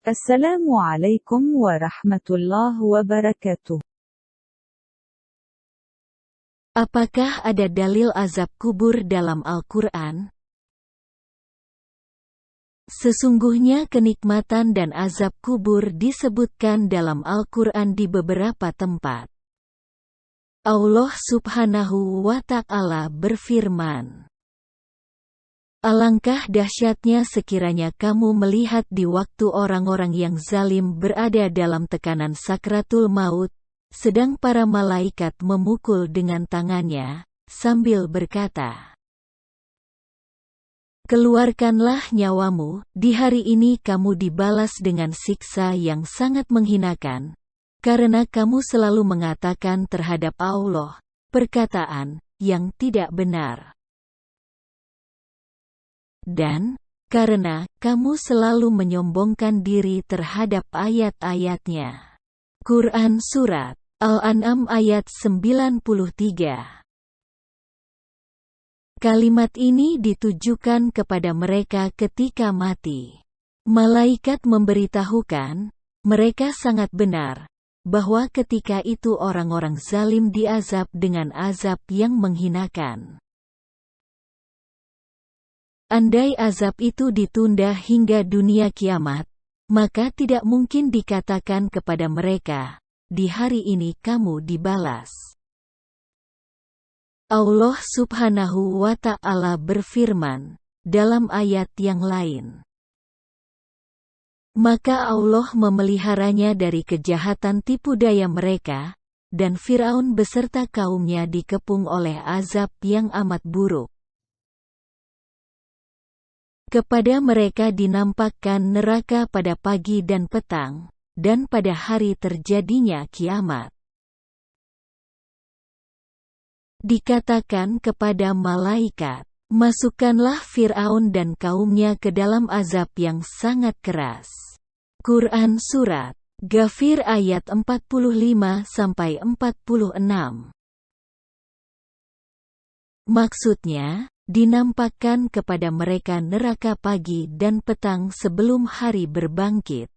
السلام عليكم ورحمة الله وبركاته. Apakah ada dalil azab kubur dalam Al-Quran? Sesungguhnya kenikmatan dan azab kubur disebutkan dalam Al-Quran di beberapa tempat. Allah Subhanahu wa Ta'ala berfirman, "Alangkah dahsyatnya sekiranya kamu melihat di waktu orang-orang yang zalim berada dalam tekanan sakratul maut, sedang para malaikat memukul dengan tangannya, sambil berkata, 'Keluarkanlah nyawamu, di hari ini kamu dibalas dengan siksa yang sangat menghinakan, karena kamu selalu mengatakan terhadap Allah perkataan yang tidak benar. Dan, karena kamu selalu menyombongkan diri terhadap ayat-ayat-Nya.'" Quran Surat Al-An'am ayat 93. Kalimat ini ditujukan kepada mereka ketika mati. Malaikat memberitahukan, mereka sangat benar, bahwa ketika itu orang-orang zalim diazab dengan azab yang menghinakan. Andai azab itu ditunda hingga dunia kiamat, maka tidak mungkin dikatakan kepada mereka, di hari ini kamu dibalas. Allah Subhanahu wa Ta'ala berfirman, dalam ayat yang lain, "Maka Allah memeliharanya dari kejahatan tipu daya mereka, dan Firaun beserta kaumnya dikepung oleh azab yang amat buruk. Kepada mereka dinampakkan neraka pada pagi dan petang, dan pada hari terjadinya kiamat. Dikatakan kepada malaikat, masukkanlah Fir'aun dan kaumnya ke dalam azab yang sangat keras." Quran Surat Ghafir ayat 45-46. Maksudnya, dinampakkan kepada mereka neraka pagi dan petang sebelum hari berbangkit.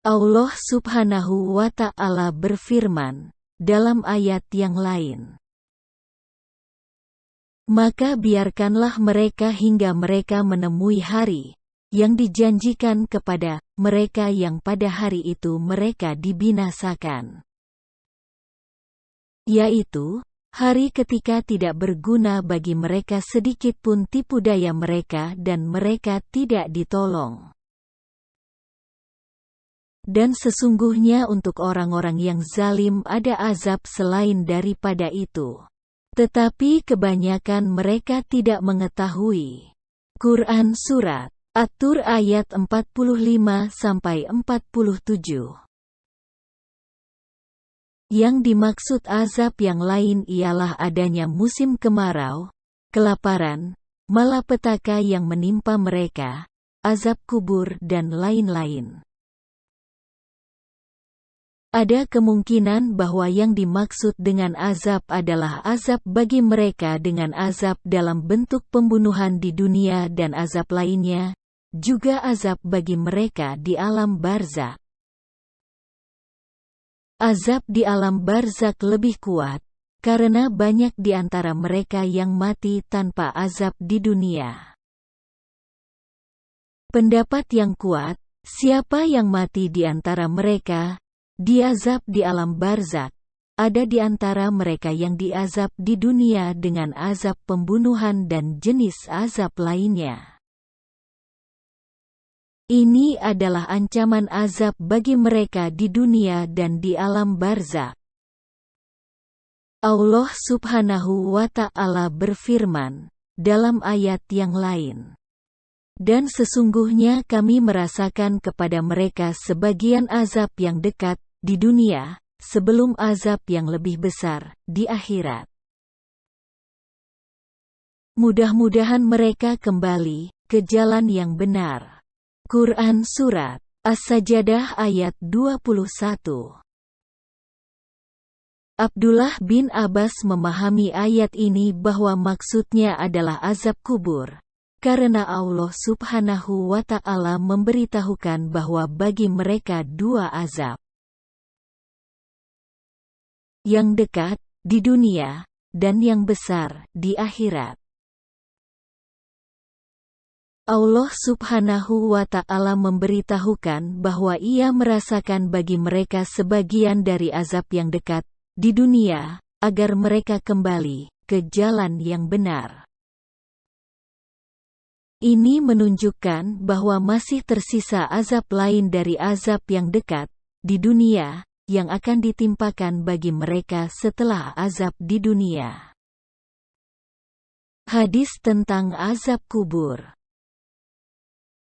Allah Subhanahu wa Ta'ala berfirman dalam ayat yang lain, "Maka biarkanlah mereka hingga mereka menemui hari yang dijanjikan kepada mereka yang pada hari itu mereka dibinasakan, yaitu hari ketika tidak berguna bagi mereka sedikit pun tipu daya mereka dan mereka tidak ditolong. Dan sesungguhnya untuk orang-orang yang zalim ada azab selain daripada itu. Tetapi kebanyakan mereka tidak mengetahui." Quran Surat At-Tur ayat 45-47. Yang dimaksud azab yang lain ialah adanya musim kemarau, kelaparan, malapetaka yang menimpa mereka, azab kubur dan lain-lain. Ada kemungkinan bahwa yang dimaksud dengan azab adalah azab bagi mereka dengan azab dalam bentuk pembunuhan di dunia dan azab lainnya, juga azab bagi mereka di alam barzakh. Azab di alam barzakh lebih kuat, karena banyak di antara mereka yang mati tanpa azab di dunia. Pendapat yang kuat, siapa yang mati di antara mereka diazab di alam barzakh, ada di antara mereka yang diazab di dunia dengan azab pembunuhan dan jenis azab lainnya. Ini adalah ancaman azab bagi mereka di dunia dan di alam barzakh. Allah Subhanahu wa Ta'ala berfirman dalam ayat yang lain, "Dan sesungguhnya kami merasakan kepada mereka sebagian azab yang dekat di dunia, sebelum azab yang lebih besar di akhirat. Mudah-mudahan mereka kembali ke jalan yang benar." Quran Surat As-Sajadah ayat 21. Abdullah bin Abbas memahami ayat ini bahwa maksudnya adalah azab kubur, karena Allah Subhanahu wa Ta'ala memberitahukan bahwa bagi mereka dua azab yang dekat di dunia dan yang besar di akhirat. Allah Subhanahu wa Ta'ala memberitahukan bahwa Ia merasakan bagi mereka sebagian dari azab yang dekat di dunia, agar mereka kembali ke jalan yang benar. Ini menunjukkan bahwa masih tersisa azab lain dari azab yang dekat di dunia, yang akan ditimpakan bagi mereka setelah azab di dunia. Hadis tentang azab kubur.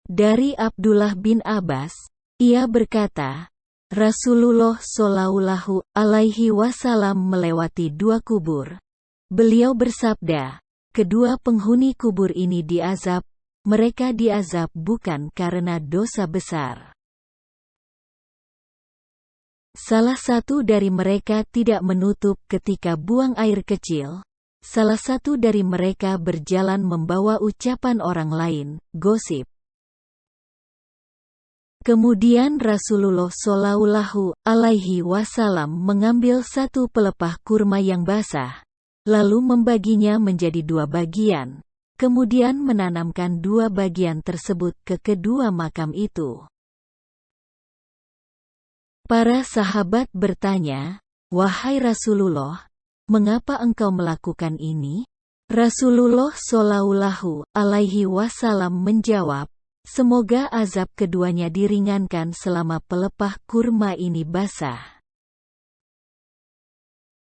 Dari Abdullah bin Abbas, ia berkata, Rasulullah Shallallahu Alaihi Wasallam melewati dua kubur. Beliau bersabda, kedua penghuni kubur ini diazab, mereka diazab bukan karena dosa besar. Salah satu dari mereka tidak menutup ketika buang air kecil. Salah satu dari mereka berjalan membawa ucapan orang lain, gosip. Kemudian Rasulullah Shallallahu Alaihi Wasallam mengambil satu pelepah kurma yang basah, lalu membaginya menjadi dua bagian, kemudian menanamkan dua bagian tersebut ke kedua makam itu. Para sahabat bertanya, "Wahai Rasulullah, mengapa engkau melakukan ini?" Rasulullah Shallallahu Alaihi Wasallam menjawab, semoga azab keduanya diringankan selama pelepah kurma ini basah.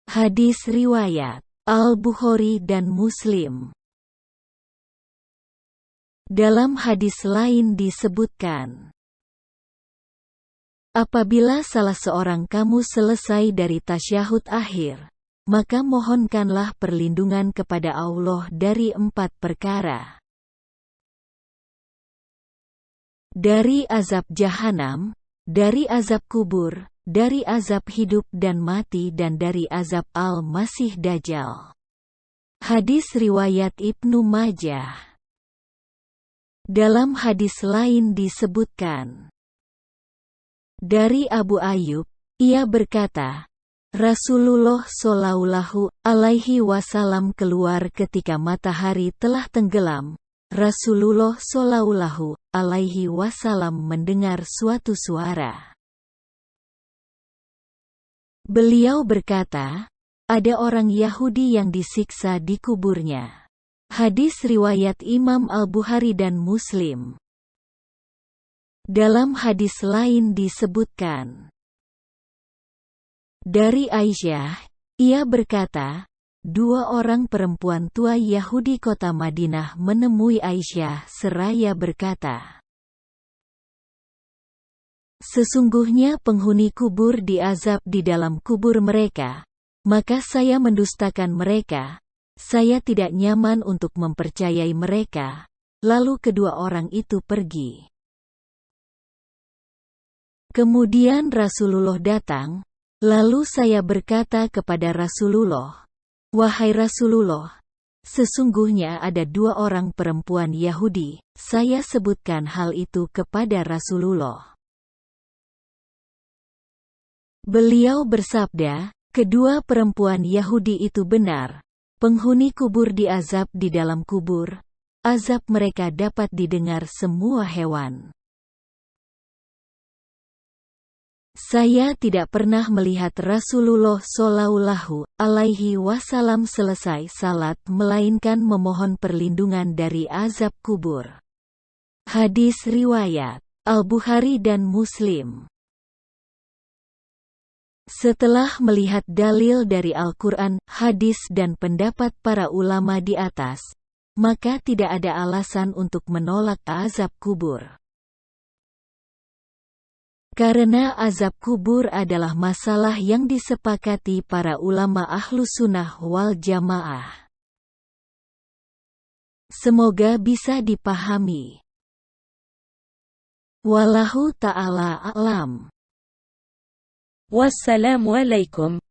Hadis riwayat Al-Bukhari dan Muslim. Dalam hadis lain disebutkan, apabila salah seorang kamu selesai dari tasyahud akhir, maka mohonkanlah perlindungan kepada Allah dari 4 perkara. Dari azab jahanam, dari azab kubur, dari azab hidup dan mati dan dari azab Al-Masih Dajjal. Hadis riwayat Ibnu Majah. Dalam hadis lain disebutkan, dari Abu Ayyub, ia berkata, Rasulullah Shallallahu Alaihi Wasallam keluar ketika matahari telah tenggelam. Rasulullah Shallallahu Alaihi Wasallam mendengar suatu suara. Beliau berkata, ada orang Yahudi yang disiksa di kuburnya. Hadis riwayat Imam Al-Bukhari dan Muslim. Dalam hadis lain disebutkan, dari Aisyah, ia berkata, dua orang perempuan tua Yahudi kota Madinah menemui Aisyah seraya berkata, sesungguhnya penghuni kubur diazab di dalam kubur mereka, maka saya mendustakan mereka, saya tidak nyaman untuk mempercayai mereka. Lalu kedua orang itu pergi. Kemudian Rasulullah datang, lalu saya berkata kepada Rasulullah, wahai Rasulullah, sesungguhnya ada dua orang perempuan Yahudi, saya sebutkan hal itu kepada Rasulullah. Beliau bersabda, kedua perempuan Yahudi itu benar, penghuni kubur diazab di dalam kubur, azab mereka dapat didengar semua hewan. Saya tidak pernah melihat Rasulullah Shallallahu Alaihi Wasallam selesai salat melainkan memohon perlindungan dari azab kubur. Hadis riwayat Al-Bukhari dan Muslim. Setelah melihat dalil dari Al-Quran, hadis dan pendapat para ulama di atas, maka tidak ada alasan untuk menolak azab kubur. Karena azab kubur adalah masalah yang disepakati para ulama Ahlus Sunnah wal Jamaah. Semoga bisa dipahami. Wallahu ta'ala a'lam. Wassalamualaikum